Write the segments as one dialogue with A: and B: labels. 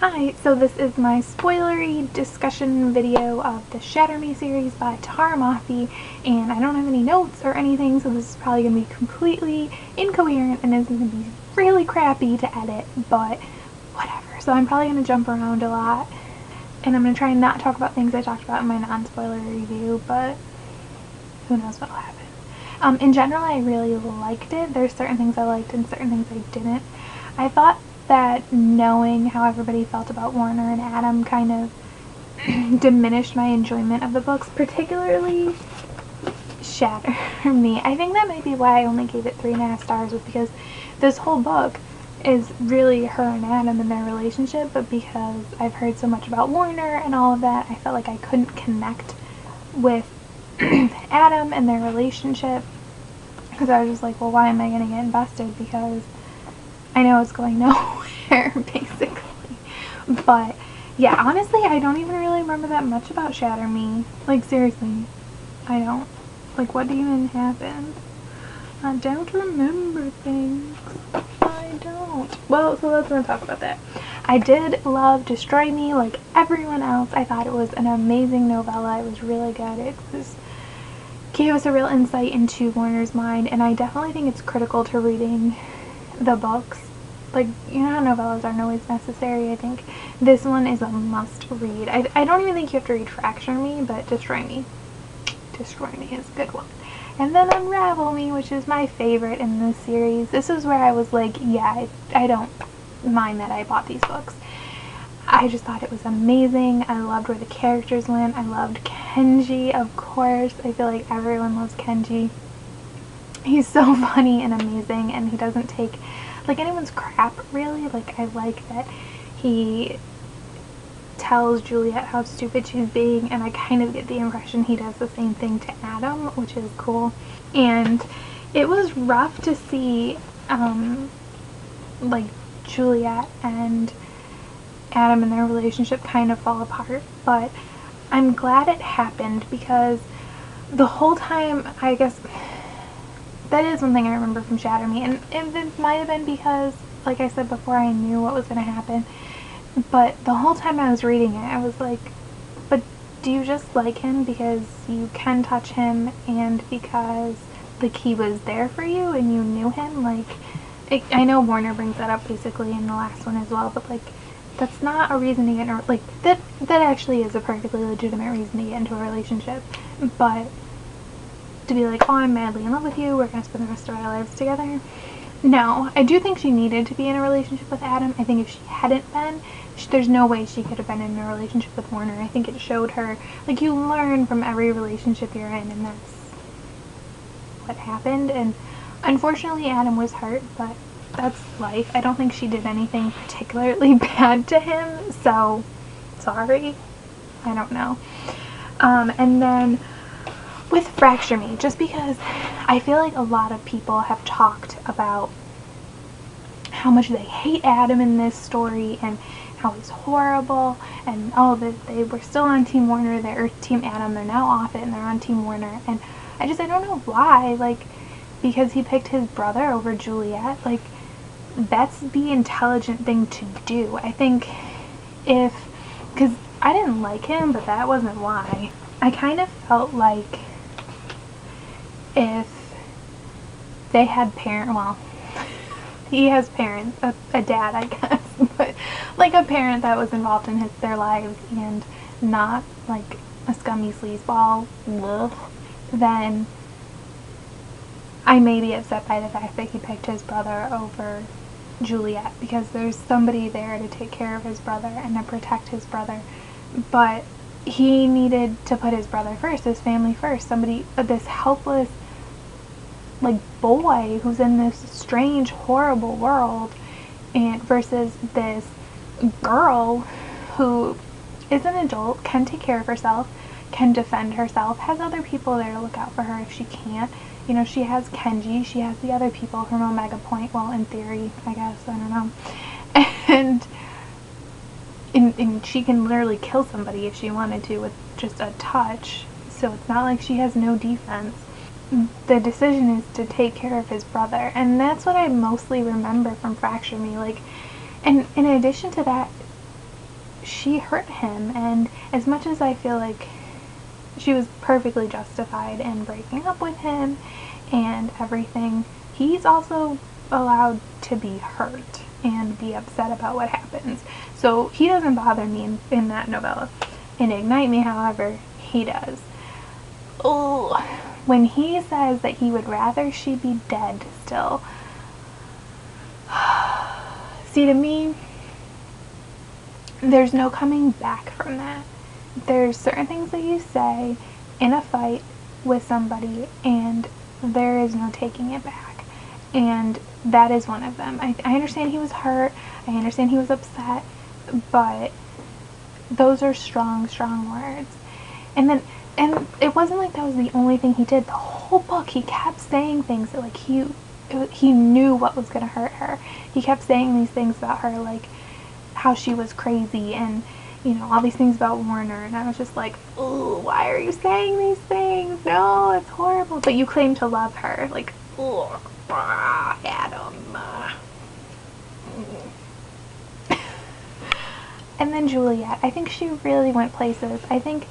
A: Hi, so this is my spoilery discussion video of the Shatter Me series by Tahereh Mafi, and I don't have any notes or anything, so this is probably going to be completely incoherent and is going to be really crappy to edit, but whatever. So I'm probably going to jump around a lot, and I'm going to try and not talk about things I talked about in my non-spoilery review, but who knows what'll happen. In general, I really liked it. There's certain things I liked and certain things I didn't. I thought that knowing how everybody felt about Warner and Adam kind of diminished my enjoyment of the books, particularly Shatter Me. I think that might be why I only gave it 3.5 stars, was because this whole book is really her and Adam and their relationship, but because I've heard so much about Warner and all of that, I felt like I couldn't connect with Adam and their relationship, because I was just like, well, why am I going to get invested, because I know it's going nowhere, basically. But yeah, honestly, I don't even really remember that much about Shatter Me. Like, seriously, I don't. Like, what even happened? I don't remember things. I don't. Well, so let's not talk about that. I did love Destroy Me, like everyone else. I thought it was an amazing novella. It was really good. It gave us a real insight into Warner's mind, and I definitely think it's critical to reading the books. Like, you know how novellas aren't always necessary? I think this one is a must read. I don't even think you have to read Fracture Me, but Destroy Me. Destroy Me is a good one. And then Unravel Me, which is my favorite in this series. This is where I was like, yeah, I don't mind that I bought these books. I just thought it was amazing. I loved where the characters went. I loved Kenji, of course. I feel like everyone loves Kenji. He's so funny and amazing, and he doesn't take like anyone's crap, really. Like, I like that he tells Juliet how stupid she's being, and I kind of get the impression he does the same thing to Adam, which is cool. And it was rough to see like Juliet and Adam and their relationship kind of fall apart, but I'm glad it happened, because the whole time, I guess that is one thing I remember from Shatter Me, and it might have been because, like I said before, I knew what was going to happen, but the whole time I was reading it, I was like, but do you just like him because you can touch him, and because, like, he was there for you and you knew him? Like, I know Warner brings that up basically in the last one as well, but, like, that's not a reason to get in a, like, that actually is a perfectly legitimate reason to get into a relationship, but to be like, oh, I'm madly in love with you, we're gonna spend the rest of our lives together. No, I do think she needed to be in a relationship with Adam. I think if she hadn't been, there's no way she could have been in a relationship with Warner. I think it showed her, like, you learn from every relationship you're in, and that's what happened. And unfortunately Adam was hurt, but that's life. I don't think she did anything particularly bad to him, so sorry. I don't know. And then with Fracture Me, just because I feel like a lot of people have talked about how much they hate Adam in this story and how he's horrible, and oh, that they were still on Team Warner, they're Team Adam, they're now off it and they're on Team Warner, and I don't know why. Like, because he picked his brother over Juliet, like, that's the intelligent thing to do. I think because I didn't like him, but that wasn't why. I kind of felt like if they had well, he has parents, a dad, I guess, but like a parent that was involved in their lives and not like a scummy sleazeball, then I may be upset by the fact that he picked his brother over Juliet, because there's somebody there to take care of his brother and to protect his brother, but he needed to put his brother first, his family first, somebody, this helpless, like, boy who's in this strange, horrible world, and versus this girl who is an adult, can take care of herself, can defend herself, has other people there to look out for her if she can't. You know, she has Kenji, she has the other people from Omega Point, well, in theory, I guess, I don't know, and she can literally kill somebody if she wanted to with just a touch, so it's not like she has no defense. The decision is to take care of his brother, and that's what I mostly remember from Fracture Me. Like, and in addition to that, she hurt him, and as much as I feel like she was perfectly justified in breaking up with him and everything, he's also allowed to be hurt and be upset about what happens. So he doesn't bother me in that novella. In Ignite Me, however, he does. Oh, when he says that he would rather she be dead still. See, to me, there's no coming back from that. There's certain things that you say in a fight with somebody, and there is no taking it back. And that is one of them. I understand he was hurt. I understand he was upset. But those are strong, strong words. And it wasn't like that was the only thing he did. The whole book, he kept saying things that, like, he knew what was going to hurt her. He kept saying these things about her, like how she was crazy and, you know, all these things about Warner. And I was just like, ooh, why are you saying these things? No, it's horrible. But you claim to love her. Like, ooh, Adam. And then Juliet. I think she really went places. I think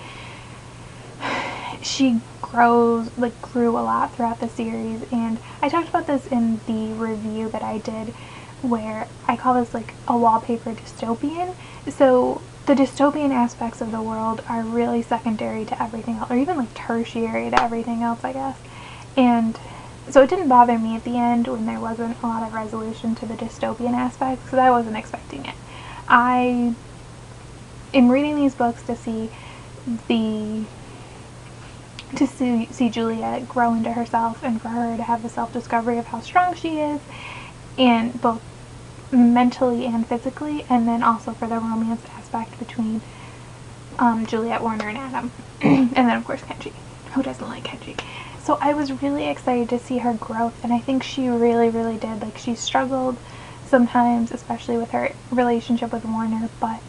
A: she grew a lot throughout the series, and I talked about this in the review that I did, where I call this like a wallpaper dystopian. So the dystopian aspects of the world are really secondary to everything else, or even like tertiary to everything else, I guess. And so it didn't bother me at the end when there wasn't a lot of resolution to the dystopian aspects, because I wasn't expecting it. I am reading these books to see Juliet grow into herself, and for her to have the self-discovery of how strong she is, and both mentally and physically, and then also for the romance aspect between Juliet, Warner, and Adam. And then of course Kenji. Who doesn't like Kenji? So I was really excited to see her growth, and I think she really, really did. Like, she struggled sometimes, especially with her relationship with Warner, but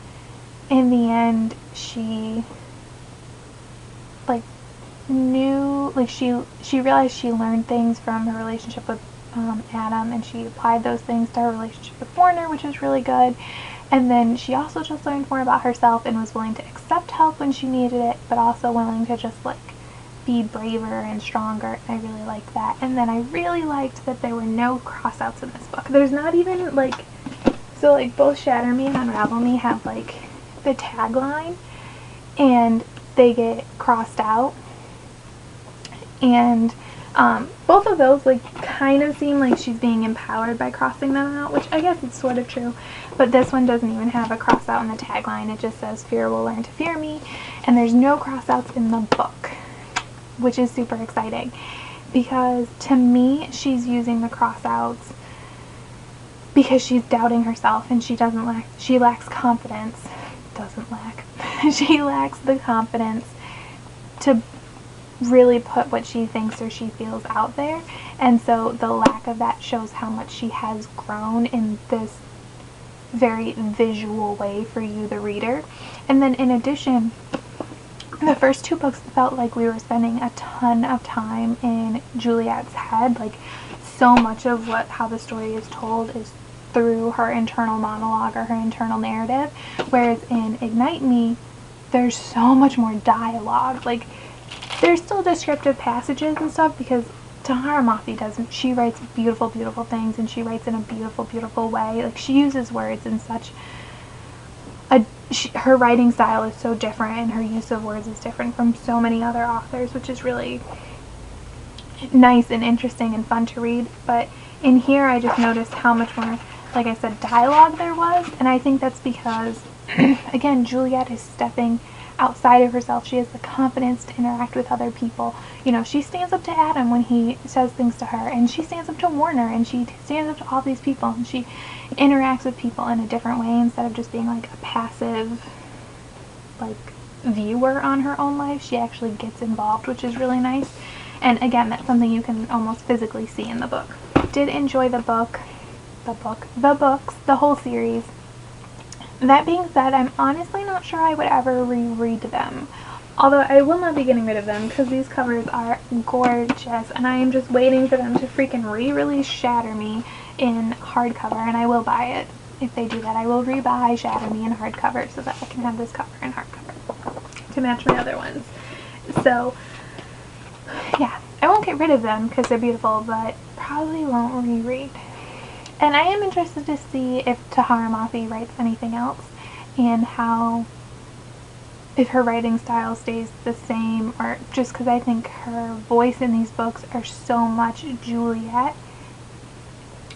A: in the end she she realized she learned things from her relationship with Adam, and she applied those things to her relationship with Warner, which is really good. And then she also just learned more about herself and was willing to accept help when she needed it, but also willing to just like be braver and stronger. I really liked that. And then I really liked that there were no cross-outs in this book. There's not even like, so like both Shatter Me and Unravel Me have like the tagline, and they get crossed out. And both of those like kind of seem like she's being empowered by crossing them out, which I guess is sort of true. But this one doesn't even have a cross out in the tagline. It just says fear will learn to fear me, and there's no cross outs in the book, which is super exciting, because to me she's using the cross outs because she's doubting herself, and she lacks confidence. She lacks the confidence to really put what she thinks or she feels out there, and so the lack of that shows how much she has grown in this very visual way for you, the reader. And then in addition, the first two books felt like we were spending a ton of time in Juliet's head. Like, so much of how the story is told is through her internal monologue or her internal narrative, whereas in Ignite Me there's so much more dialogue. Like, there's still descriptive passages and stuff, because Tahereh Mafi doesn't. She writes beautiful, beautiful things, and she writes in a beautiful, beautiful way. Like, she uses words in such her writing style is so different, and her use of words is different from so many other authors, which is really nice and interesting and fun to read. But in here I just noticed how much more, like I said, dialogue there was, and I think that's because again, Juliet is stepping outside of herself. She has the confidence to interact with other people. You know, she stands up to Adam when he says things to her, and she stands up to Warner, and she stands up to all these people, and she interacts with people in a different way instead of just being like a passive like viewer on her own life. She actually gets involved, which is really nice. And again, that's something you can almost physically see in the book. Did enjoy the books, the whole series. That being said, I'm honestly not sure I would ever reread them. Although I will not be getting rid of them because these covers are gorgeous, and I am just waiting for them to freaking re-release Shatter Me in hardcover, and I will buy it if they do that, I will rebuy Shatter Me in hardcover so that I can have this cover in hardcover to match my other ones. So yeah, I won't get rid of them because they're beautiful, but probably won't reread. And I am interested to see if Tahereh Mafi writes anything else and how, if her writing style stays the same, or just because I think her voice in these books are so much Juliet.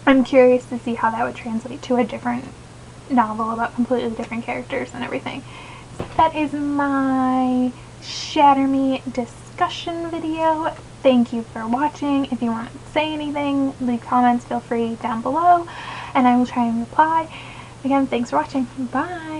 A: I'm curious to see how that would translate to a different novel about completely different characters and everything. So that is my Shatter Me discussion video. Thank you for watching. If you want to say anything, leave comments, feel free down below, and I will try and reply. Again, thanks for watching. Bye!